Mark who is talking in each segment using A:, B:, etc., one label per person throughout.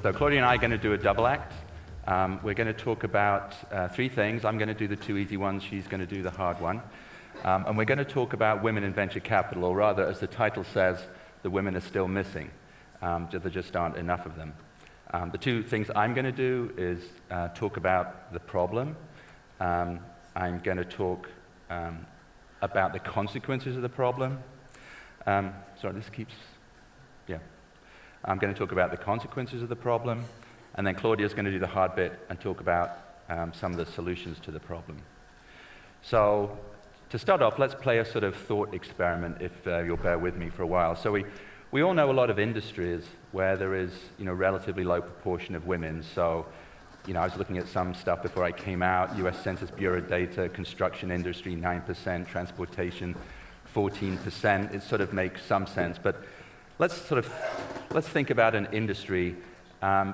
A: So Claudia and I are going to do a double act. We're going to talk about three things. I'm going to do the two easy ones. She's going to do the hard one. And we're going to talk about women in venture capital, or rather, as the title says, the women are still missing. There just aren't enough of them. The two things I'm going to do is talk about the problem. I'm going to talk about the consequences of the problem. Sorry, this keeps... Yeah. I'm going to talk about the consequences of the problem, and then Claudia's going to do the hard bit and talk about some of the solutions to the problem. So, to start off, let's play a sort of thought experiment, if you'll bear with me for a while. So we all know a lot of industries where there is, relatively low proportion of women. So, I was looking at some stuff before I came out. U.S. Census Bureau data, construction industry 9%, transportation 14%. It sort of makes some sense, but let's think about an industry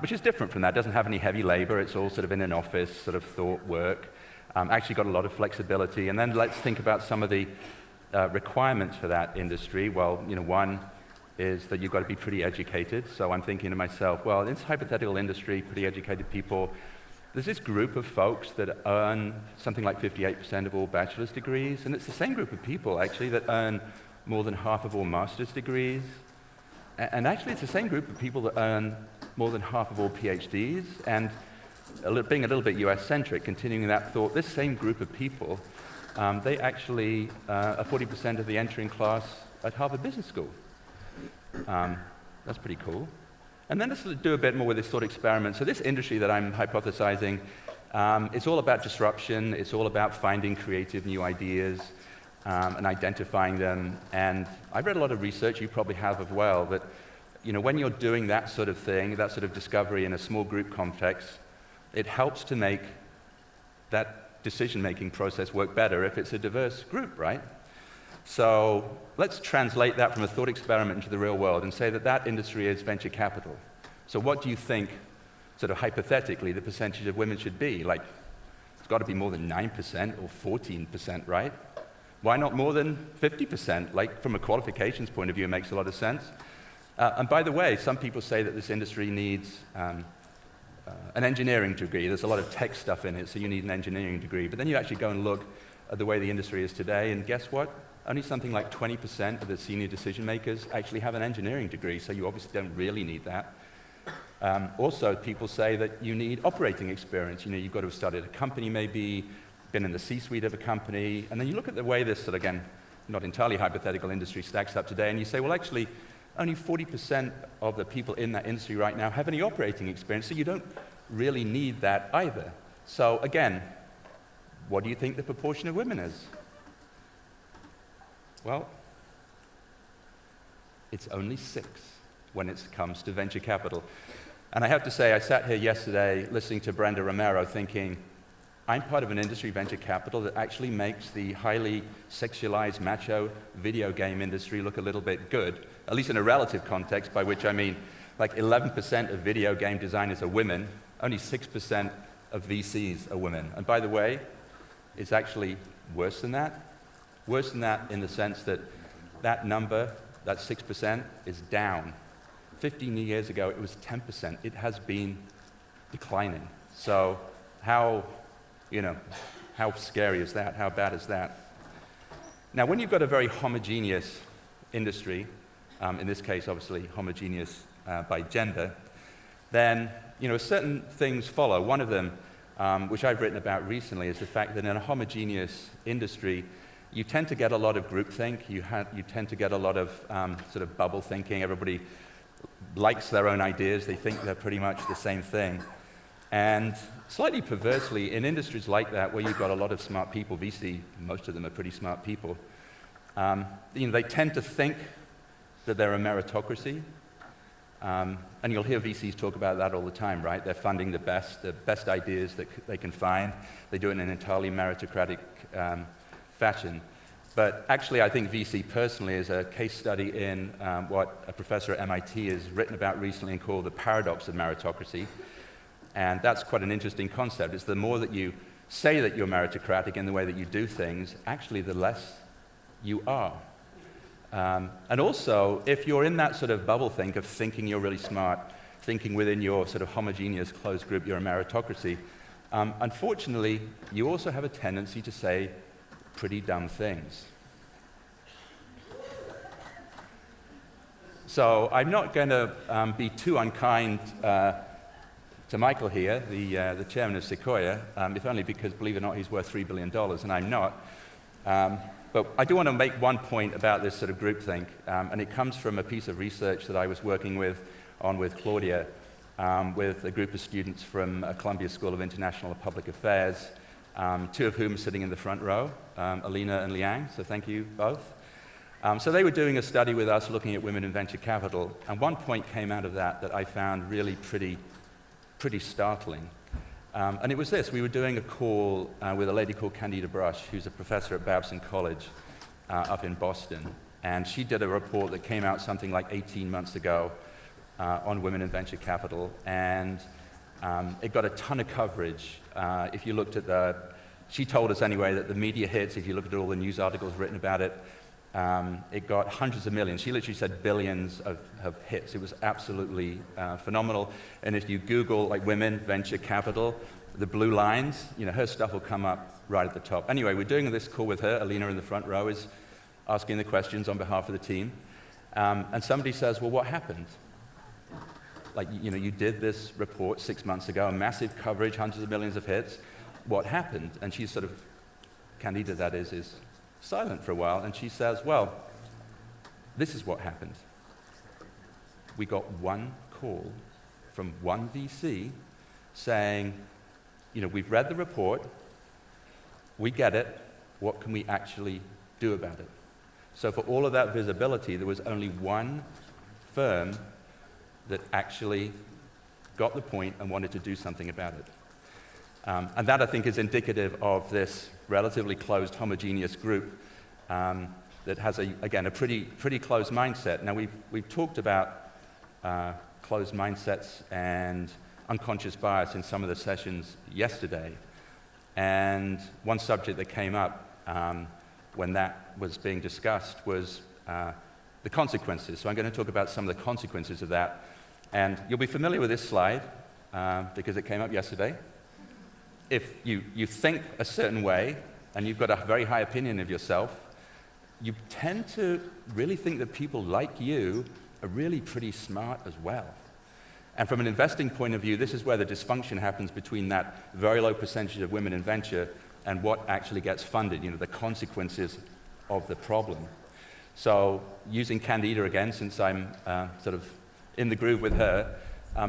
A: which is different from that. It doesn't have any heavy labor. It's all sort of in an office, sort of thought work. Actually got a lot of flexibility. And then let's think about some of the requirements for that industry. Well, one is that you've got to be pretty educated. So I'm thinking to myself, well, in this hypothetical industry, pretty educated people, there's this group of folks that earn something like 58% of all bachelor's degrees, and it's the same group of people, actually, that earn more than half of all master's degrees. And actually, it's the same group of people that earn more than half of all PhDs. And being a little bit US-centric, continuing that thought, this same group of people, they actually are 40% of the entering class at Harvard Business School. That's pretty cool. And then let's do a bit more with this thought experiment. So this industry that I'm hypothesizing, it's all about disruption. It's all about finding creative new ideas and identifying them. And I've read a lot of research, you probably have as well, that when you're doing that sort of thing, that sort of discovery in a small group context, it helps to make that decision-making process work better if it's a diverse group, right? So let's translate that from a thought experiment into the real world and say that that industry is venture capital. So what do you think, sort of hypothetically, the percentage of women should be? Like, it's got to be more than 9% or 14%, right? Why not more than 50%? Like, from a qualifications point of view, it makes a lot of sense. And by the way, some people say that this industry needs an engineering degree. There's a lot of tech stuff in it, so you need an engineering degree. But then you actually go and look at the way the industry is today, and guess what? Only something like 20% of the senior decision makers actually have an engineering degree, so you obviously don't really need that. Also, people say that you need operating experience. You've got to have started a company maybe, been in the C-suite of a company, and then you look at the way this, sort of, again, not entirely hypothetical industry stacks up today, and you say, well, actually, only 40% of the people in that industry right now have any operating experience, so you don't really need that either. So again, what do you think the proportion of women is? Well, it's only 6 when it comes to venture capital. And I have to say, I sat here yesterday listening to Brenda Romero thinking, I'm part of an industry, venture capital, that actually makes the highly sexualized macho video game industry look a little bit good, at least in a relative context, by which I mean like 11% of video game designers are women, only 6% of VCs are women. And by the way, it's actually worse than that. Worse than that in the sense that that number, that 6%, is down. 15 years ago, it was 10%. It has been declining. So how scary is that? How bad is that? Now, when you've got a very homogeneous industry, in this case, obviously, homogeneous by gender, then, certain things follow. One of them, which I've written about recently, is the fact that in a homogeneous industry, you tend to get a lot of groupthink. You tend to get a lot of sort of bubble thinking. Everybody likes their own ideas. They think they're pretty much the same thing. And slightly perversely, in industries like that, where you've got a lot of smart people, VC, most of them are pretty smart people, they tend to think that they're a meritocracy. And you'll hear VCs talk about that all the time, right? They're funding the best ideas that they can find. They do it in an entirely meritocratic fashion. But actually, I think VC personally is a case study in what a professor at MIT has written about recently and called the Paradox of Meritocracy. And that's quite an interesting concept. It's the more that you say that you're meritocratic in the way that you do things, actually the less you are. And also, if you're in that sort of bubble think of thinking you're really smart, thinking within your sort of homogeneous closed group, you're a meritocracy. Unfortunately, you also have a tendency to say pretty dumb things. So I'm not going to be too unkind to Michael here, the chairman of Sequoia, if only because, believe it or not, he's worth $3 billion, and I'm not. But I do want to make one point about this sort of groupthink, and it comes from a piece of research that I was working with Claudia, with a group of students from Columbia School of International and Public Affairs, two of whom are sitting in the front row, Alina and Liang, so thank you both. So they were doing a study with us looking at women in venture capital, and one point came out of that I found really pretty startling. And it was this: we were doing a call with a lady called Candida Brush, who's a professor at Babson College up in Boston, and she did a report that came out something like 18 months ago on women in venture capital, and it got a ton of coverage. If you looked at she told us anyway that the media hits, if you look at all the news articles written about it, it got hundreds of millions. She literally said billions of hits. It was absolutely phenomenal. And if you Google like women, venture capital, the blue lines, her stuff will come up right at the top. Anyway, we're doing this call with her. Alina in the front row is asking the questions on behalf of the team. And somebody says, well, what happened? Like, you did this report 6 months ago, massive coverage, hundreds of millions of hits. What happened? And she's sort of, Candida that is silent for a while, and she says, well, this is what happened. We got one call from one VC saying, we've read the report, we get it, what can we actually do about it? So for all of that visibility, there was only one firm that actually got the point and wanted to do something about it. And that, I think, is indicative of this relatively closed, homogeneous group that has, again, a pretty closed mindset. Now, we've talked about closed mindsets and unconscious bias in some of the sessions yesterday. And one subject that came up when that was being discussed was the consequences. So I'm going to talk about some of the consequences of that. And you'll be familiar with this slide because it came up yesterday. If you think a certain way and you've got a very high opinion of yourself, you tend to really think that people like you are really pretty smart as well. And from an investing point of view, this is where the dysfunction happens between that very low percentage of women in venture and what actually gets funded, the consequences of the problem. So using Candida again, since I'm sort of in the groove with her,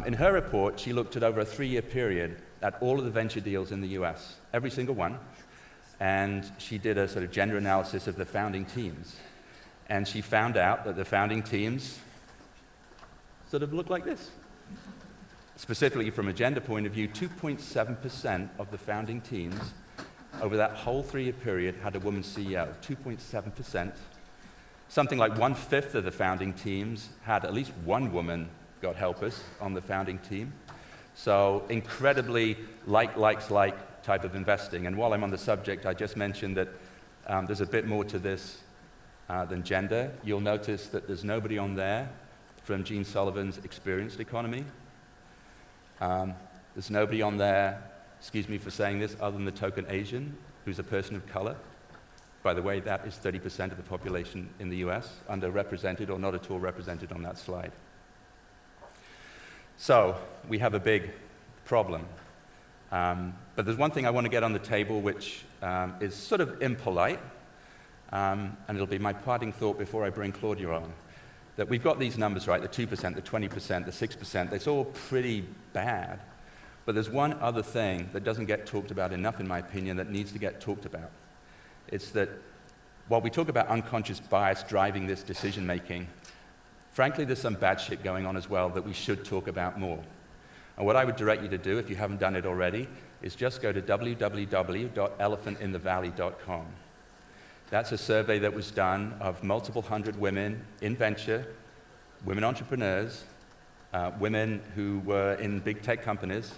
A: in her report, she looked at over a 3-year period at all of the venture deals in the US, every single one, and she did a sort of gender analysis of the founding teams. And she found out that the founding teams sort of look like this. Specifically from a gender point of view, 2.7% of the founding teams over that whole 3-year period had a woman CEO, 2.7%. Something like 1/5 of the founding teams had at least one woman, God help us, on the founding team. So incredibly like type of investing. And while I'm on the subject, I just mentioned that there's a bit more to this than gender. You'll notice that there's nobody on there from Gene Sullivan's Experienced Economy. There's nobody on there, excuse me for saying this, other than the token Asian, who's a person of color. By the way, that is 30% of the population in the US, underrepresented or not at all represented on that slide. So we have a big problem. But there's one thing I want to get on the table which is sort of impolite, and it'll be my parting thought before I bring Claudia on, that we've got these numbers right, the 2%, the 20%, the 6%, it's all pretty bad. But there's one other thing that doesn't get talked about enough, in my opinion, that needs to get talked about. It's that while we talk about unconscious bias driving this decision-making, frankly, there's some bad shit going on as well that we should talk about more. And what I would direct you to do, if you haven't done it already, is just go to www.elephantinthevalley.com. That's a survey that was done of multiple hundred women in venture, women entrepreneurs, women who were in big tech companies.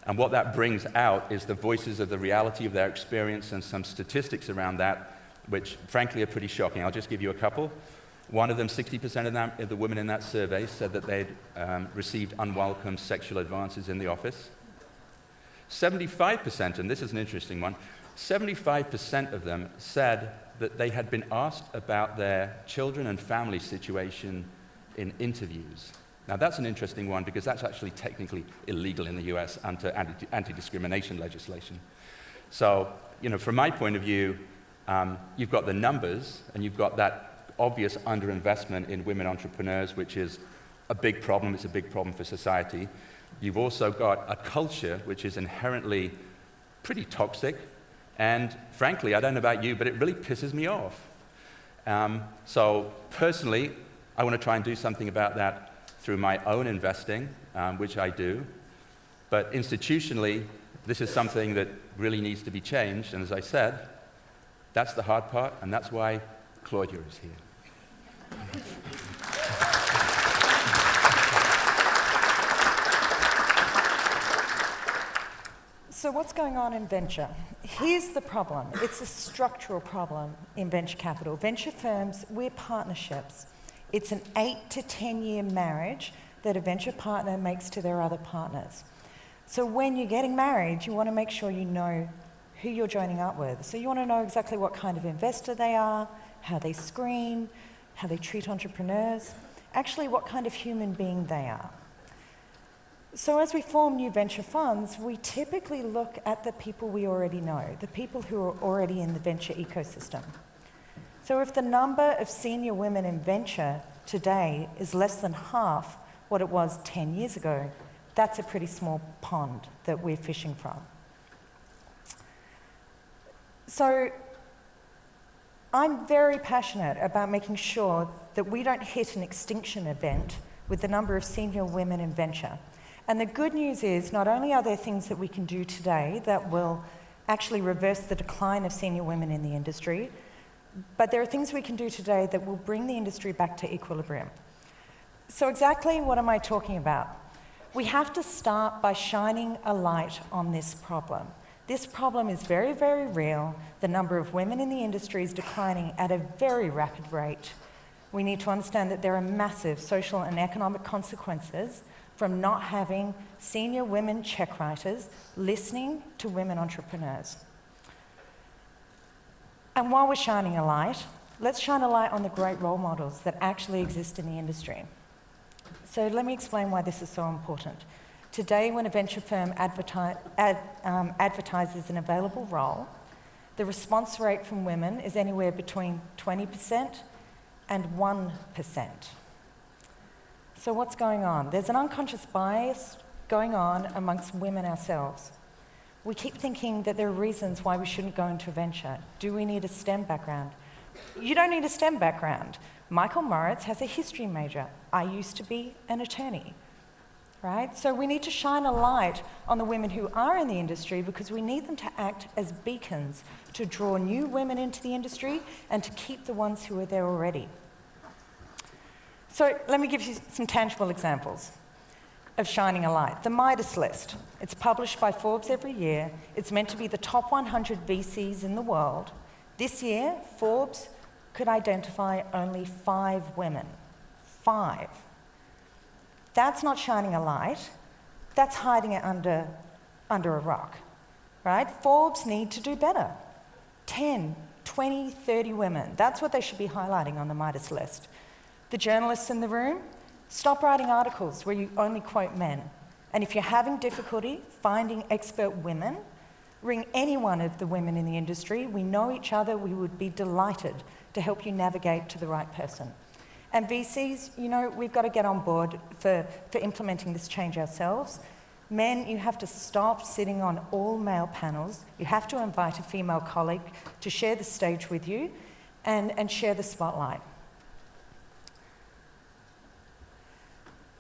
A: And what that brings out is the voices of the reality of their experience and some statistics around that, which frankly are pretty shocking. I'll just give you a couple. One of them, 60% of the women in that survey said that they'd received unwelcome sexual advances in the office. 75%, and this is an interesting one, 75% of them said that they had been asked about their children and family situation in interviews. Now that's an interesting one because that's actually technically illegal in the US under anti-discrimination legislation. So, from my point of view, you've got the numbers and you've got that obvious underinvestment in women entrepreneurs, which is a big problem. It's a big problem for society. You've also got a culture which is inherently pretty toxic. And frankly, I don't know about you, but it really pisses me off. So personally, I want to try and do something about that through my own investing, which I do. But institutionally, this is something that really needs to be changed. And as I said, that's the hard part, and that's why Claudia is here.
B: So what's going on in venture? Here's the problem. It's a structural problem in venture capital. Venture firms, we're partnerships. It's an 8 to 10 year marriage that a venture partner makes to their other partners. So when you're getting married, you want to make sure you know who you're joining up with. So you want to know exactly what kind of investor they are, how they screen, how they treat entrepreneurs, actually what kind of human being they are. So as we form new venture funds, we typically look at the people we already know, the people who are already in the venture ecosystem. So if the number of senior women in venture today is less than half what it was 10 years ago, that's a pretty small pond that we're fishing from. So I'm very passionate about making sure that we don't hit an extinction event with the number of senior women in venture. And the good news is, not only are there things that we can do today that will actually reverse the decline of senior women in the industry, but there are things we can do today that will bring the industry back to equilibrium. So exactly what am I talking about? We have to start by shining a light on this problem. This problem is very, very real. The number of women in the industry is declining at a very rapid rate. We need to understand that there are massive social and economic consequences from not having senior women check writers listening to women entrepreneurs. And while we're shining a light, let's shine a light on the great role models that actually exist in the industry. So let me explain why this is so important. Today, when a venture firm advertises an available role, the response rate from women is anywhere between 20% and 1%. So what's going on? There's an unconscious bias going on amongst women ourselves. We keep thinking that there are reasons why we shouldn't go into venture. Do we need a STEM background? You don't need a STEM background. Michael Moritz has a history major. I used to be an attorney, right? So we need to shine a light on the women who are in the industry because we need them to act as beacons to draw new women into the industry and to keep the ones who are there already. So let me give you some tangible examples of shining a light. The Midas list. It's published by Forbes every year. It's meant to be the top 100 VCs in the world. This year, Forbes could identify only 5 women. 5. That's not shining a light. That's hiding it under a rock, right? Forbes need to do better. 10, 20, 30 women. That's what they should be highlighting on the Midas list. The journalists in the room, stop writing articles where you only quote men. And if you're having difficulty finding expert women, ring any one of the women in the industry. We know each other. We would be delighted to help you navigate to the right person. And VCs, we've got to get on board for implementing this change ourselves. Men, you have to stop sitting on all male panels. You have to invite a female colleague to share the stage with you and share the spotlight.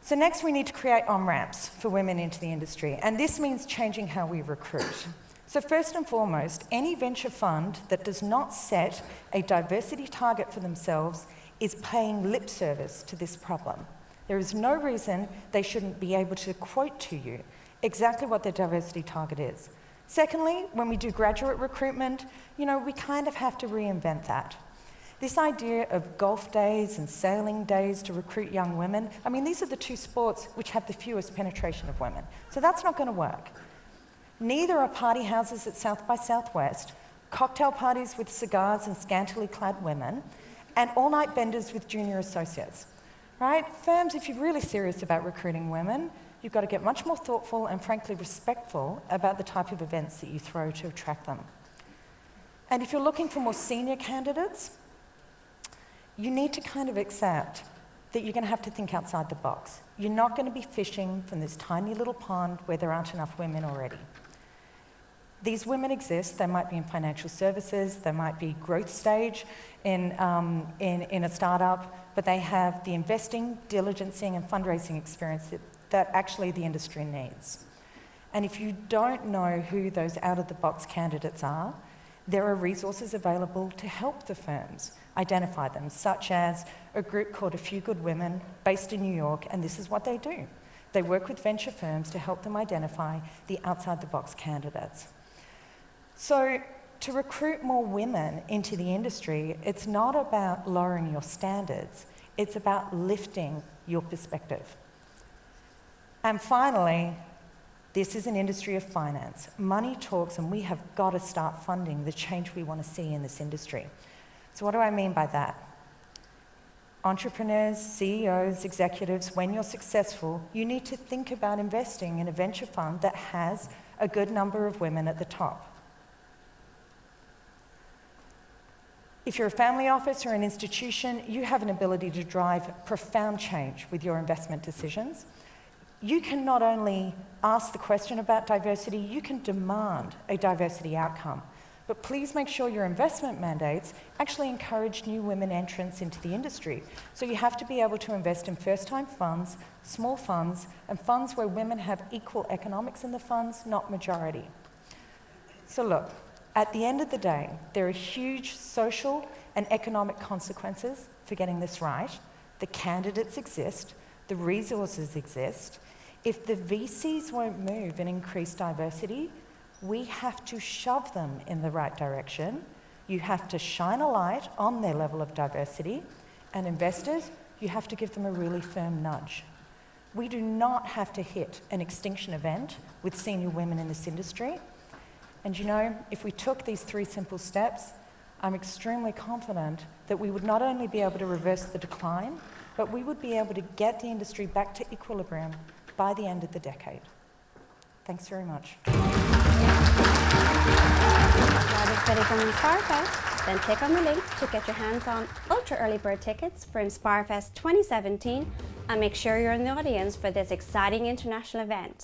B: So next we need to create on-ramps for women into the industry, and this means changing how we recruit. So first and foremost, any venture fund that does not set a diversity target for themselves is paying lip service to this problem. There is no reason they shouldn't be able to quote to you exactly what their diversity target is. Secondly, when we do graduate recruitment, we kind of have to reinvent that. This idea of golf days and sailing days to recruit young women, I mean, these are the two sports which have the fewest penetration of women. So that's not going to work. Neither are party houses at South by Southwest, cocktail parties with cigars and scantily clad women, and all-night benders with junior associates. Right? Firms, if you're really serious about recruiting women, you've got to get much more thoughtful and frankly respectful about the type of events that you throw to attract them. And if you're looking for more senior candidates, you need to kind of accept that you're going to have to think outside the box. You're not going to be fishing from this tiny little pond where there aren't enough women already. These women exist. They might be in financial services, they might be growth stage in a startup, but they have the investing, diligencing, and fundraising experience that actually the industry needs. And if you don't know who those out-of-the-box candidates are, there are resources available to help the firms identify them, such as a group called A Few Good Women based in New York, and this is what they do. They work with venture firms to help them identify the outside-the-box candidates. So to recruit more women into the industry, it's not about lowering your standards, it's about lifting your perspective. And finally, this is an industry of finance. Money talks, and we have got to start funding the change we want to see in this industry. So what do I mean by that? Entrepreneurs, CEOs, executives, when you're successful, you need to think about investing in a venture fund that has a good number of women at the top. If you're a family office or an institution, you have an ability to drive profound change with your investment decisions. You can not only ask the question about diversity, you can demand a diversity outcome. But please make sure your investment mandates actually encourage new women entrants into the industry. So you have to be able to invest in first-time funds, small funds, and funds where women have equal economics in the funds, not majority. So look, at the end of the day, there are huge social and economic consequences for getting this right. The candidates exist, the resources exist. If the VCs won't move and increase diversity, we have to shove them in the right direction. You have to shine a light on their level of diversity, and investors, you have to give them a really firm nudge. We do not have to hit an extinction event with senior women in this industry. And you know, if we took these 3 simple steps, I'm extremely confident that we would not only be able to reverse the decline, but we would be able to get the industry back to equilibrium by the end of the decade. Thanks very much.
C: Now that's ready from Inspirefest, then click on the link to get your hands on ultra early bird tickets for Inspirefest 2017 and make sure you're in the audience for this exciting international event.